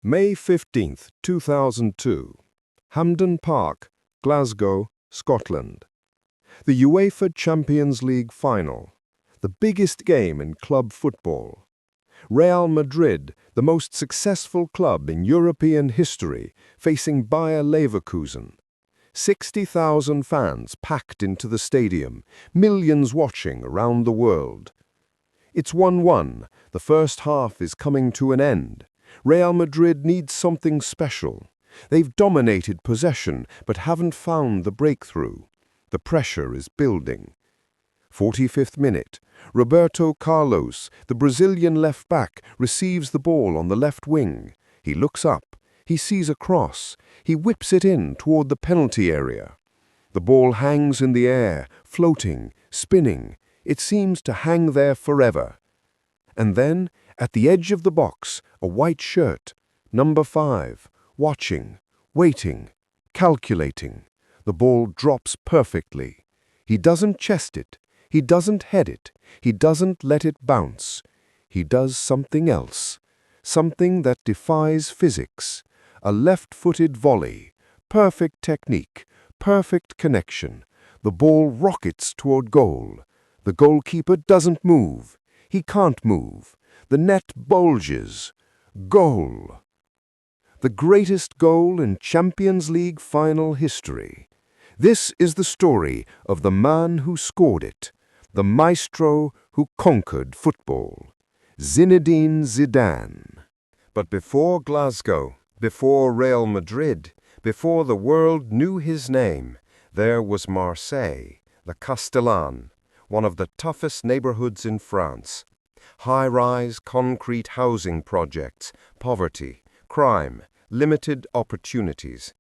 May 15th, 2002. Hampden Park, Glasgow, Scotland. The UEFA Champions League final. The biggest game in club football. Real Madrid, the most successful club in European history, facing Bayer Leverkusen. 60,000 fans packed into the stadium, millions watching around the world. It's 1-1. The first half is coming to an end. Real Madrid needs something special. They've dominated possession but haven't found the breakthrough. The pressure is building. 45th minute. Roberto Carlos, the Brazilian left-back, receives the ball on the left wing. He looks up. He sees a cross. He whips it in toward the penalty area. The ball hangs in the air, floating, spinning. It seems to hang there forever. And then, at the edge of the box, a white shirt, number 5, watching, waiting, calculating. The ball drops perfectly. He doesn't chest it. He doesn't head it. He doesn't let it bounce. He does something else, something that defies physics. A left-footed volley, perfect technique, perfect connection. The ball rockets toward goal. The goalkeeper doesn't move. He can't move. The net bulges. Goal. The greatest goal in Champions League final history. This is the story of the man who scored it, the maestro who conquered football, Zinedine Zidane. But before Glasgow, before Real Madrid, before the world knew his name, there was Marseille, the Castellane, one of the toughest neighborhoods in France. High-rise concrete housing projects, poverty, crime, limited opportunities.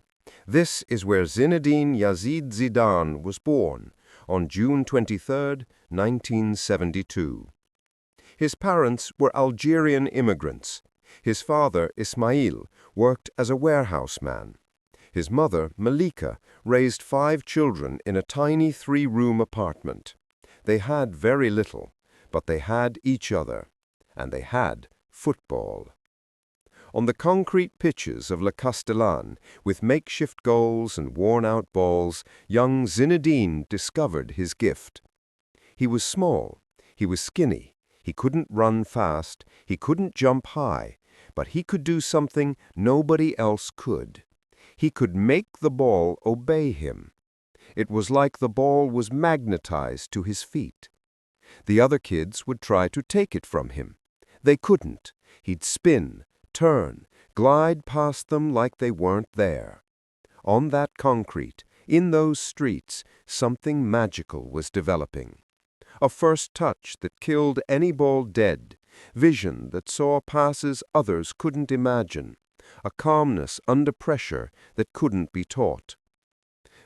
This is where Zinedine Yazid Zidane was born on June 23, 1972. His parents were Algerian immigrants. His father, Ismail, worked as a warehouse man. His mother, Malika, raised 5 children in a tiny 3-room apartment. They had very little, but they had each other, and they had football. On the concrete pitches of La Castellane, with makeshift goals and worn-out balls, young Zinedine discovered his gift. He was small, he was skinny, he couldn't run fast, he couldn't jump high, but he could do something nobody else could. He could make the ball obey him. It was like the ball was magnetized to his feet. The other kids would try to take it from him. They couldn't. He'd spin, turn, glide past them like they weren't there. On that concrete, in those streets, something magical was developing. A first touch that killed any ball dead, vision that saw passes others couldn't imagine, a calmness under pressure that couldn't be taught.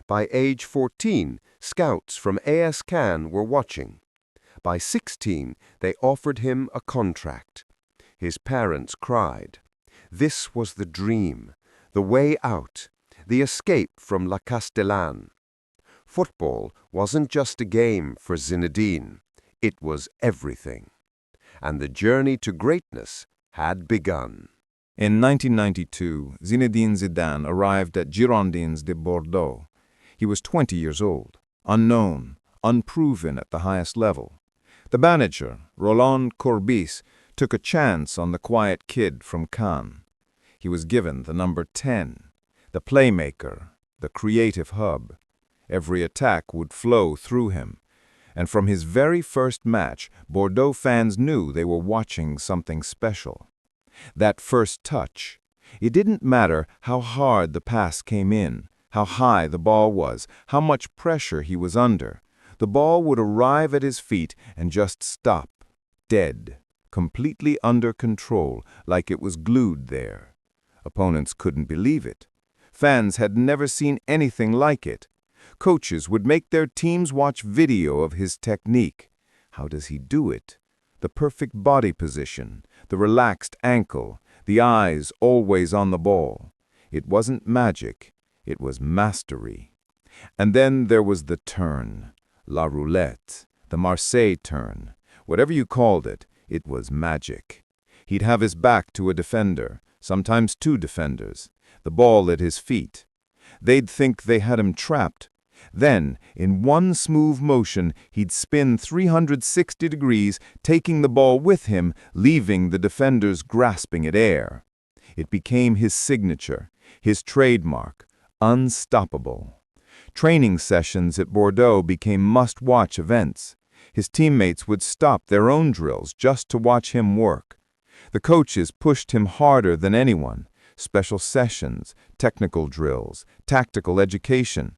By age 14, scouts from AS Cannes were watching. By 16, they offered him a contract. His parents cried. This was the dream, the way out, the escape from La Castellane. Football wasn't just a game for Zinedine. It was everything. And the journey to greatness had begun. In 1992, Zinedine Zidane arrived at Girondins de Bordeaux. He was 20 years old, unknown, unproven at the highest level. The manager, Roland Courbis, took a chance on the quiet kid from Cannes. He was given the number 10, the playmaker, the creative hub. Every attack would flow through him. And from his very first match, Bordeaux fans knew they were watching something special. That first touch. It didn't matter how hard the pass came in, how high the ball was, how much pressure he was under. The ball would arrive at his feet and just stop, dead, completely under control, like it was glued there. Opponents couldn't believe it. Fans had never seen anything like it. Coaches would make their teams watch video of his technique. How does he do it? The perfect body position, the relaxed ankle, the eyes always on the ball. It wasn't magic, it was mastery. And then there was the turn, la roulette, the Marseille turn. Whatever you called it, it was magic. He'd have his back to a defender, sometimes two defenders, the ball at his feet. They'd think they had him trapped. Then, in one smooth motion, he'd spin 360 degrees, taking the ball with him, leaving the defenders grasping at air. It became his signature, his trademark, unstoppable. Training sessions at Bordeaux became must-watch events. His teammates would stop their own drills just to watch him work. The coaches pushed him harder than anyone. Special sessions, technical drills, tactical education.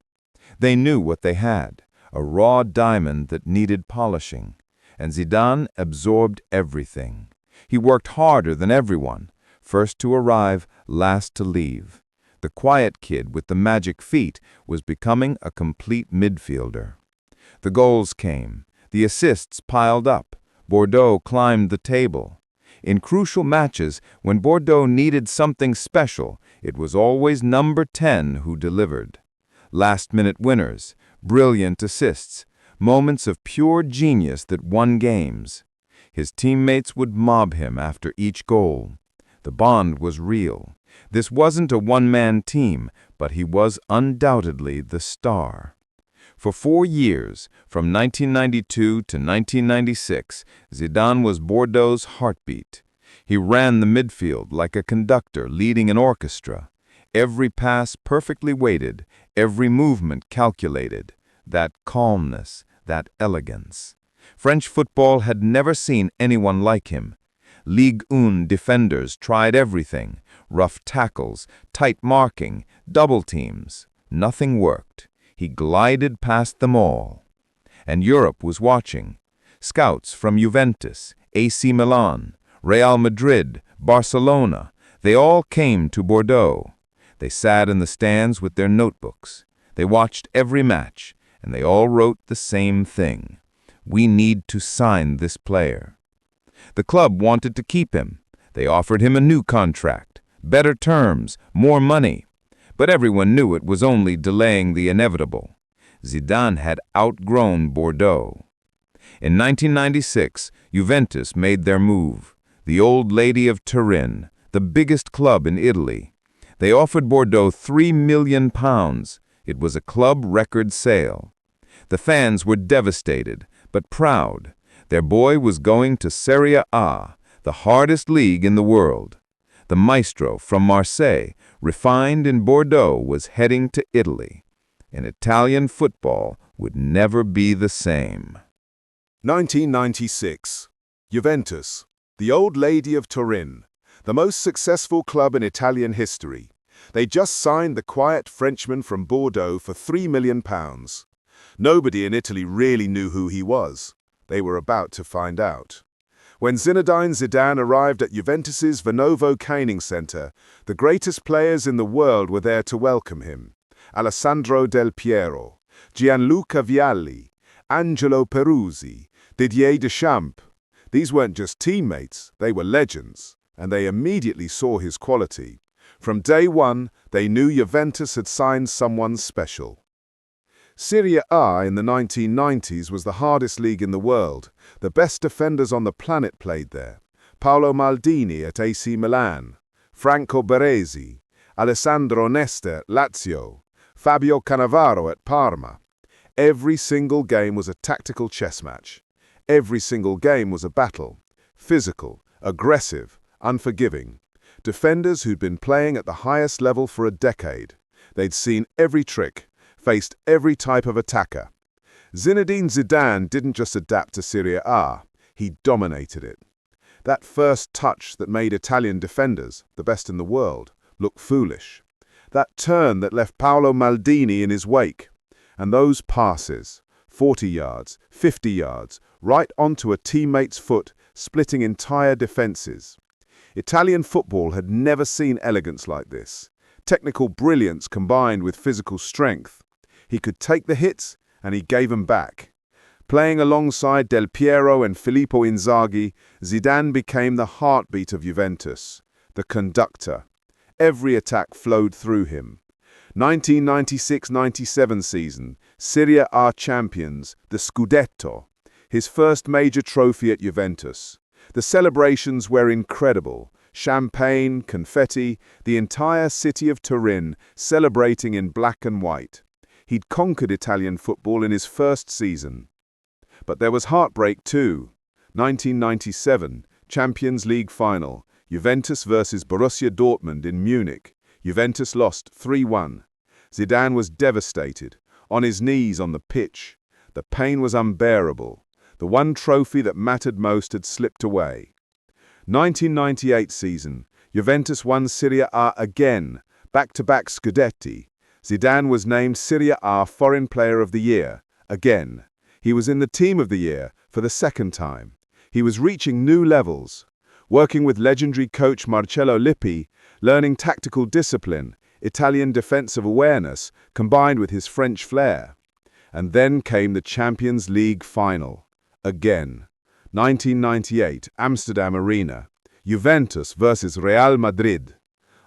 They knew what they had, a raw diamond that needed polishing. And Zidane absorbed everything. He worked harder than everyone, first to arrive, last to leave. The quiet kid with the magic feet was becoming a complete midfielder. The goals came. The assists piled up. Bordeaux climbed the table. In crucial matches, when Bordeaux needed something special, it was always number 10 who delivered. Last-minute winners, brilliant assists, moments of pure genius that won games. His teammates would mob him after each goal. The bond was real. This wasn't a one-man team, but he was undoubtedly the star. For 4 years, from 1992 to 1996, Zidane was Bordeaux's heartbeat. He ran the midfield like a conductor leading an orchestra. Every pass perfectly weighted, every movement calculated. That calmness, that elegance. French football had never seen anyone like him. Ligue 1 defenders tried everything. Rough tackles, tight marking, double teams. Nothing worked. He glided past them all. And Europe was watching. Scouts from Juventus, AC Milan, Real Madrid, Barcelona, they all came to Bordeaux. They sat in the stands with their notebooks. They watched every match, and they all wrote the same thing. We need to sign this player. The club wanted to keep him. They offered him a new contract, better terms, more money. But everyone knew it was only delaying the inevitable. Zidane had outgrown Bordeaux. In 1996, Juventus made their move. The old lady of Turin, the biggest club in Italy. They offered Bordeaux £3 million. It was a club record sale. The fans were devastated, but proud. Their boy was going to Serie A, the hardest league in the world. The maestro from Marseille, refined in Bordeaux, was heading to Italy. And Italian football would never be the same. 1996. Juventus, the old lady of Turin, the most successful club in Italian history. They just signed the quiet Frenchman from Bordeaux for £3 million. Nobody in Italy really knew who he was. They were about to find out. When Zinedine Zidane arrived at Juventus's Vinovo Training Center, the greatest players in the world were there to welcome him. Alessandro Del Piero, Gianluca Vialli, Angelo Peruzzi, Didier Deschamps. These weren't just teammates, they were legends, and they immediately saw his quality. From day one, they knew Juventus had signed someone special. Serie A in the 1990s was the hardest league in the world. The best defenders on the planet played there. Paolo Maldini at AC Milan, Franco Baresi, Alessandro Nesta at Lazio, Fabio Cannavaro at Parma. Every single game was a tactical chess match. Every single game was a battle. Physical, aggressive, unforgiving. Defenders who'd been playing at the highest level for a decade. They'd seen every trick, faced every type of attacker. Zinedine Zidane didn't just adapt to Serie A, he dominated it. That first touch that made Italian defenders, the best in the world, look foolish. That turn that left Paolo Maldini in his wake. And those passes, 40 yards, 50 yards, right onto a teammate's foot, splitting entire defenses. Italian football had never seen elegance like this. Technical brilliance combined with physical strength. He could take the hits, and he gave them back. Playing alongside Del Piero and Filippo Inzaghi, Zidane became the heartbeat of Juventus, the conductor. Every attack flowed through him. 1996-97 season, Serie A champions, the Scudetto, his first major trophy at Juventus. The celebrations were incredible. Champagne, confetti, the entire city of Turin celebrating in black and white. He'd conquered Italian football in his first season. But there was heartbreak too. 1997, Champions League final, Juventus versus Borussia Dortmund in Munich. Juventus lost 3-1. Zidane was devastated, on his knees on the pitch. The pain was unbearable. The one trophy that mattered most had slipped away. 1998 season, Juventus won Serie A again, back-to-back Scudetti. Zidane was named Serie A Foreign Player of the Year, again. He was in the Team of the Year for the second time. He was reaching new levels, working with legendary coach Marcello Lippi, learning tactical discipline, Italian defensive awareness, combined with his French flair. And then came the Champions League final, again. 1998, Amsterdam Arena, Juventus versus Real Madrid.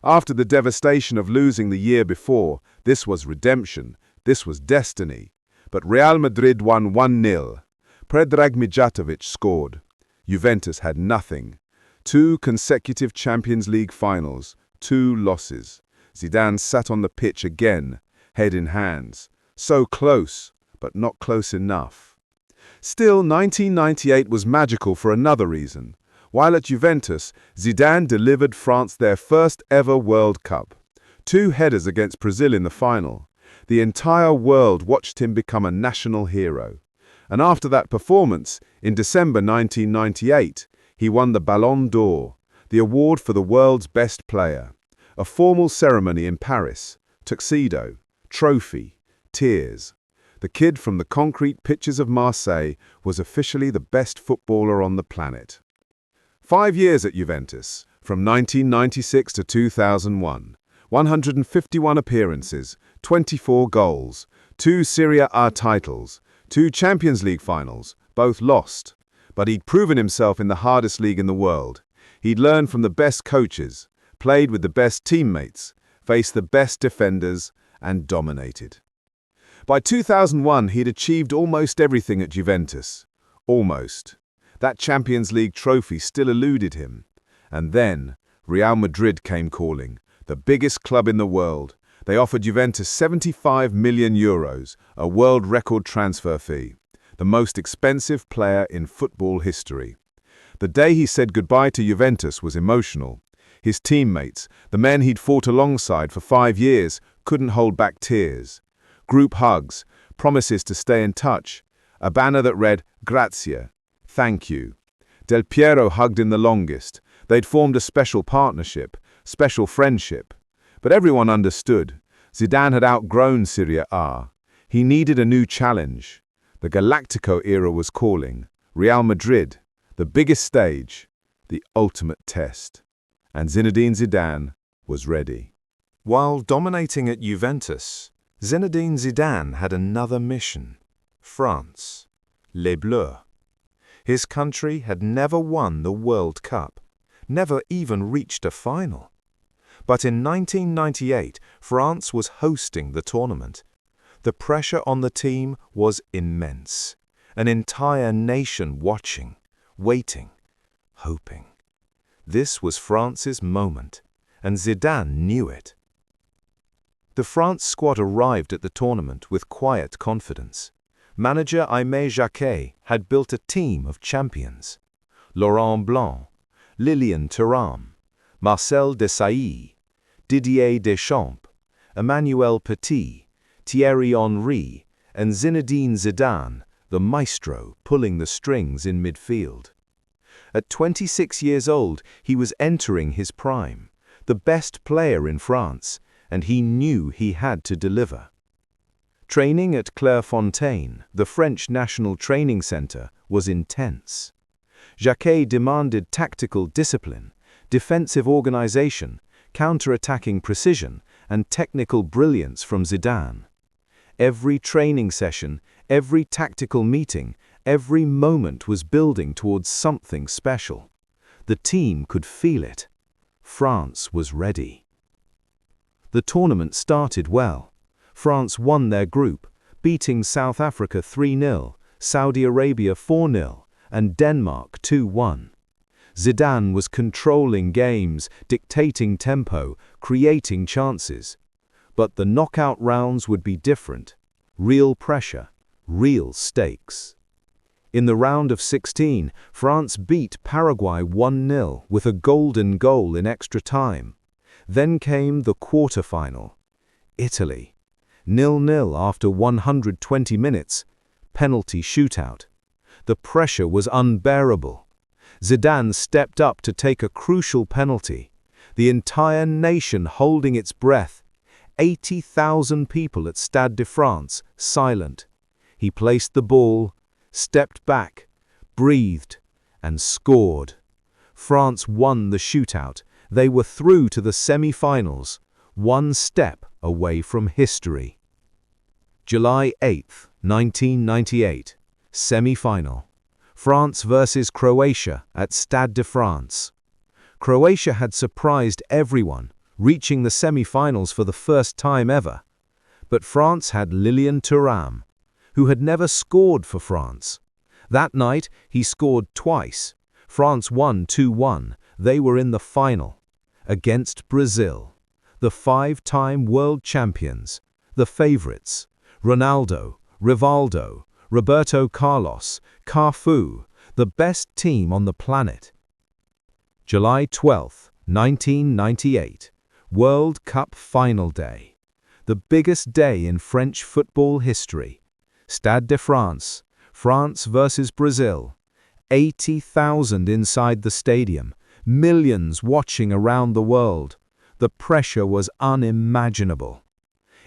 After the devastation of losing the year before, this was redemption, this was destiny. But Real Madrid won 1-0. Predrag Mijatovic scored. Juventus had nothing. 2 consecutive Champions League finals, 2 losses. Zidane sat on the pitch again, head in hands. So close, but not close enough. Still, 1998 was magical for another reason. While at Juventus, Zidane delivered France their first ever World Cup. 2 headers against Brazil in the final. The entire world watched him become a national hero. And after that performance, in December 1998, he won the Ballon d'Or, the award for the world's best player. A formal ceremony in Paris, tuxedo, trophy, tears. The kid from the concrete pitches of Marseille was officially the best footballer on the planet. 5 years at Juventus, from 1996 to 2001. 151 appearances, 24 goals, 2 Serie A titles, 2 Champions League finals, both lost. But he'd proven himself in the hardest league in the world. He'd learned from the best coaches, played with the best teammates, faced the best defenders, and dominated. By 2001, he'd achieved almost everything at Juventus. Almost. That Champions League trophy still eluded him. And then, Real Madrid came calling, the biggest club in the world. They offered Juventus 75 million euros, a world record transfer fee, the most expensive player in football history. The day he said goodbye to Juventus was emotional. His teammates, the men he'd fought alongside for 5 years, couldn't hold back tears. Group hugs, promises to stay in touch, a banner that read, Grazie, thank you. Del Piero hugged in the longest. They'd formed a special partnership, special friendship. But everyone understood. Zidane had outgrown Serie A. He needed a new challenge. The Galáctico era was calling. Real Madrid, the biggest stage, the ultimate test. And Zinedine Zidane was ready. While dominating at Juventus, Zinedine Zidane had another mission. France. Les Bleus. His country had never won the World Cup, never even reached a final. But in 1998, France was hosting the tournament. The pressure on the team was immense. An entire nation watching, waiting, hoping. This was France's moment, and Zidane knew it. The France squad arrived at the tournament with quiet confidence. Manager Aimé Jacquet had built a team of champions. Laurent Blanc, Lilian Thuram, Marcel Desailly, Didier Deschamps, Emmanuel Petit, Thierry Henry, and Zinedine Zidane, the maestro pulling the strings in midfield. At 26 years old, he was entering his prime, the best player in France, and he knew he had to deliver. Training at Clairefontaine, the French National Training Center, was intense. Jacquet demanded tactical discipline, defensive organization, counter-attacking precision, and technical brilliance from Zidane. Every training session, every tactical meeting, every moment was building towards something special. The team could feel it. France was ready. The tournament started well. France won their group, beating South Africa 3-0, Saudi Arabia 4-0, and Denmark 2-1. Zidane was controlling games, dictating tempo, creating chances. But the knockout rounds would be different. Real pressure, real stakes. In the round of 16, France beat Paraguay 1-0 with a golden goal in extra time. Then came the quarter-final. Italy. 0-0 after 120 minutes. Penalty shootout. The pressure was unbearable. Zidane stepped up to take a crucial penalty. The entire nation holding its breath. 80,000 people at Stade de France, silent. He placed the ball, stepped back, breathed, and scored. France won the shootout. They were through to the semi-finals, one step away from history. July 8, 1998, semi-final. France versus Croatia at Stade de France. Croatia had surprised everyone, reaching the semi-finals for the first time ever. But France had Lilian Thuram, who had never scored for France. That night, he scored twice. France won 2-1. They were in the final. Against Brazil. The five-time world champions. The favorites. Ronaldo, Rivaldo, Roberto Carlos, Cafu, the best team on the planet. July 12, 1998, World Cup Final Day. The biggest day in French football history. Stade de France, France versus Brazil. 80,000 inside the stadium, millions watching around the world. The pressure was unimaginable.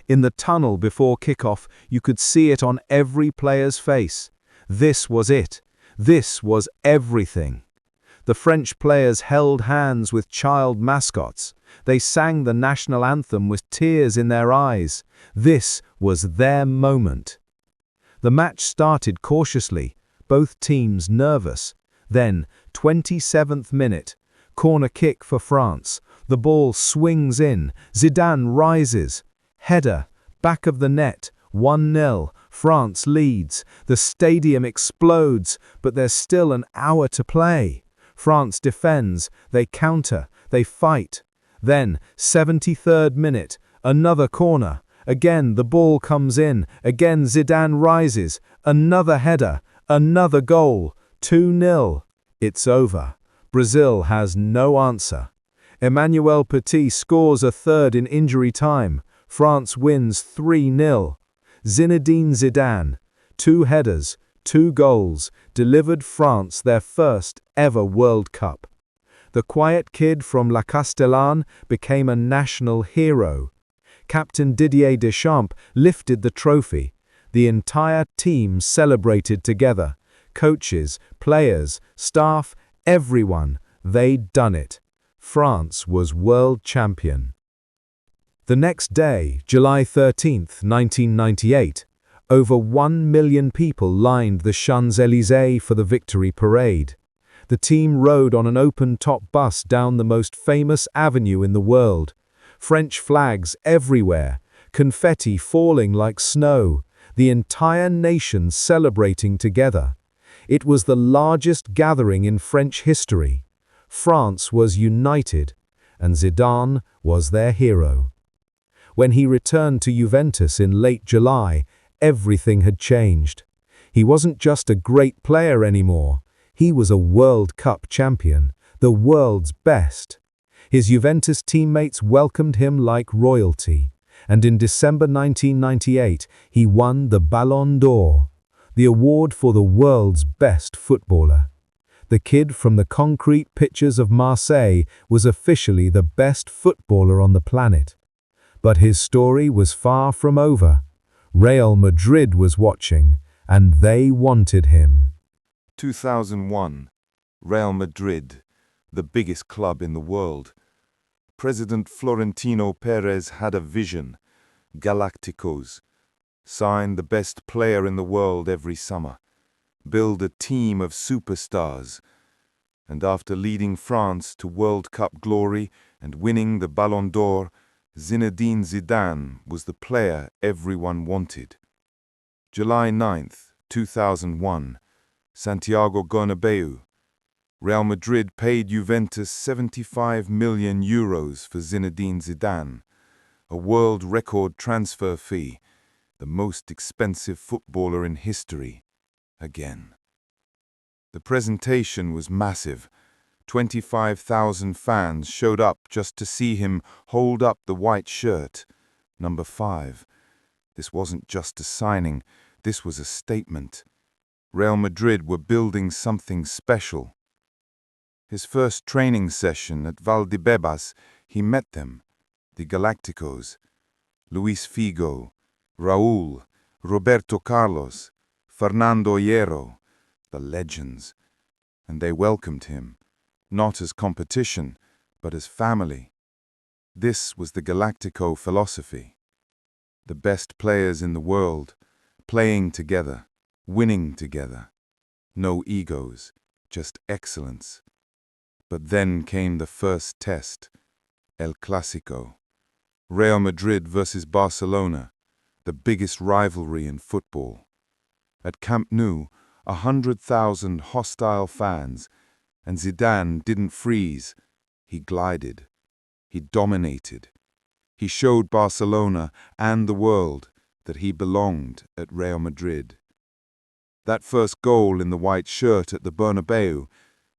In the tunnel before kickoff, you could see it on every player's face. This was it. This was everything. The French players held hands with child mascots. They sang the national anthem with tears in their eyes. This was their moment. The match started cautiously, both teams nervous. Then, 27th minute, corner kick for France. The ball swings in. Zidane rises. Header, back of the net, 1-0, France leads. The stadium explodes, but there's still an hour to play. France defends, they counter, they fight. Then, 73rd minute, another corner. Again the ball comes in, again Zidane rises. Another header, another goal, 2-0. It's over. Brazil has no answer. Emmanuel Petit scores a third in injury time. France wins 3-0. Zinedine Zidane, 2 headers, 2 goals, delivered France their first ever World Cup. The quiet kid from La Castellane became a national hero. Captain Didier Deschamps lifted the trophy. The entire team celebrated together. Coaches, players, staff, everyone, they'd done it. France was world champion. The next day, July 13, 1998, over 1 million people lined the Champs-Élysées for the victory parade. The team rode on an open-top bus down the most famous avenue in the world. French flags everywhere, confetti falling like snow, the entire nation celebrating together. It was the largest gathering in French history. France was united, and Zidane was their hero. When he returned to Juventus in late July, everything had changed. He wasn't just a great player anymore. He was a World Cup champion, the world's best. His Juventus teammates welcomed him like royalty, and in December 1998, he won the Ballon d'Or, the award for the world's best footballer. The kid from the concrete pitches of Marseille was officially the best footballer on the planet. But his story was far from over. Real Madrid was watching, and they wanted him. 2001, Real Madrid, the biggest club in the world. President Florentino Perez had a vision, Galácticos. Sign the best player in the world every summer. Build a team of superstars. And after leading France to World Cup glory and winning the Ballon d'Or, Zinedine Zidane was the player everyone wanted. July 9, 2001, Santiago Bernabeu. Real Madrid paid Juventus 75 million euros for Zinedine Zidane, a world record transfer fee, the most expensive footballer in history, again. The presentation was massive. 25,000 fans showed up just to see him hold up the white shirt, number 5. This wasn't just a signing, this was a statement. Real Madrid were building something special. His first training session at Valdebebas, he met them, the Galácticos, Luis Figo, Raúl, Roberto Carlos, Fernando Hierro, the legends, and they welcomed him, not as competition, but as family. This was the Galáctico philosophy. The best players in the world, playing together, winning together. No egos, just excellence. But then came the first test, El Clásico. Real Madrid versus Barcelona, the biggest rivalry in football. At Camp Nou, 100,000 hostile fans, and Zidane didn't freeze. He glided. He dominated. He showed Barcelona and the world that he belonged at Real Madrid. That first goal in the white shirt at the Bernabeu,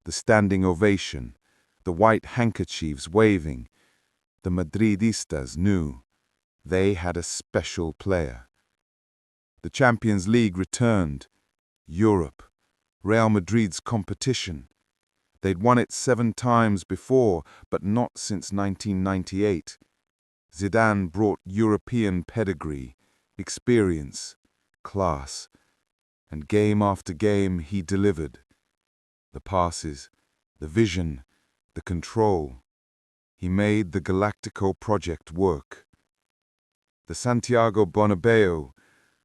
the standing ovation, the white handkerchiefs waving, the Madridistas knew they had a special player. The Champions League returned. Europe, Real Madrid's competition. They'd won it 7 times before, but not since 1998. Zidane brought European pedigree, experience, class, and game after game he delivered. The passes, the vision, the control. He made the Galáctico project work. The Santiago Bernabéu,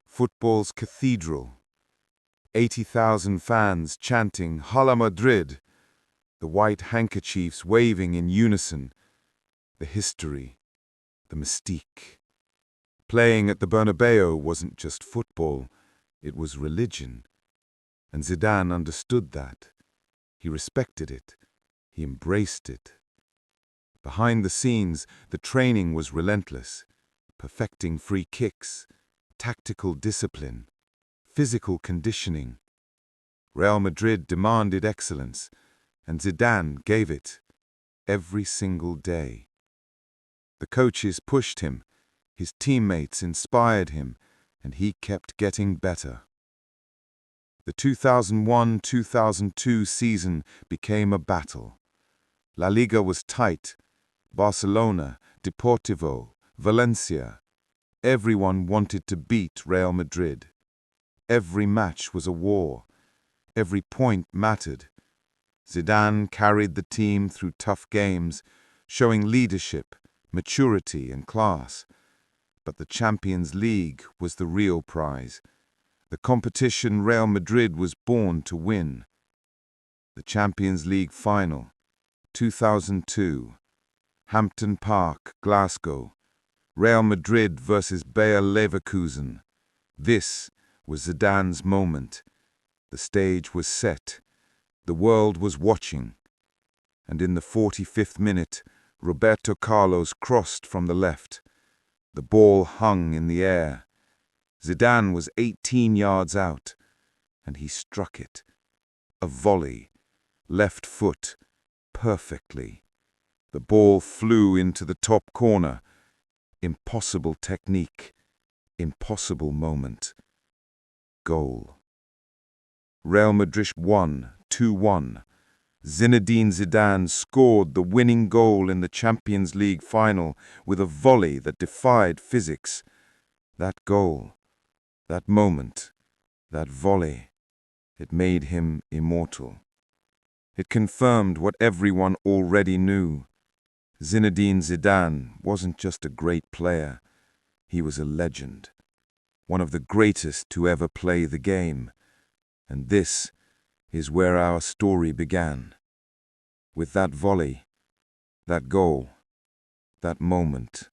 football's cathedral. 80,000 fans chanting Hala Madrid, the white handkerchiefs waving in unison. The history, the mystique. Playing at the Bernabéu wasn't just football, it was religion. And Zidane understood that. He respected it. He embraced it. Behind the scenes, the training was relentless, perfecting free kicks, tactical discipline, physical conditioning. Real Madrid demanded excellence, and Zidane gave it every single day. The coaches pushed him, his teammates inspired him, and he kept getting better. The 2001-2002 season became a battle. La Liga was tight. Barcelona, Deportivo, Valencia. Everyone wanted to beat Real Madrid. Every match was a war. Every point mattered. Zidane carried the team through tough games, showing leadership, maturity, and class. But the Champions League was the real prize. The competition Real Madrid was born to win. The Champions League final, 2002, Hampden Park, Glasgow, Real Madrid versus Bayer Leverkusen. This was Zidane's moment. The stage was set. The world was watching. And in the 45th minute, Roberto Carlos crossed from the left. The ball hung in the air. Zidane was 18 yards out, and he struck it. A volley, left foot, perfectly. The ball flew into the top corner. Impossible technique, impossible moment. Goal. Real Madrid won 2-1. Zinedine Zidane scored the winning goal in the Champions League final with a volley that defied physics. That goal, that moment, that volley, it made him immortal. It confirmed what everyone already knew. Zinedine Zidane wasn't just a great player, he was a legend. One of the greatest to ever play the game. And this is where our story began. With that volley, that goal, that moment,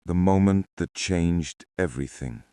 the moment that changed everything.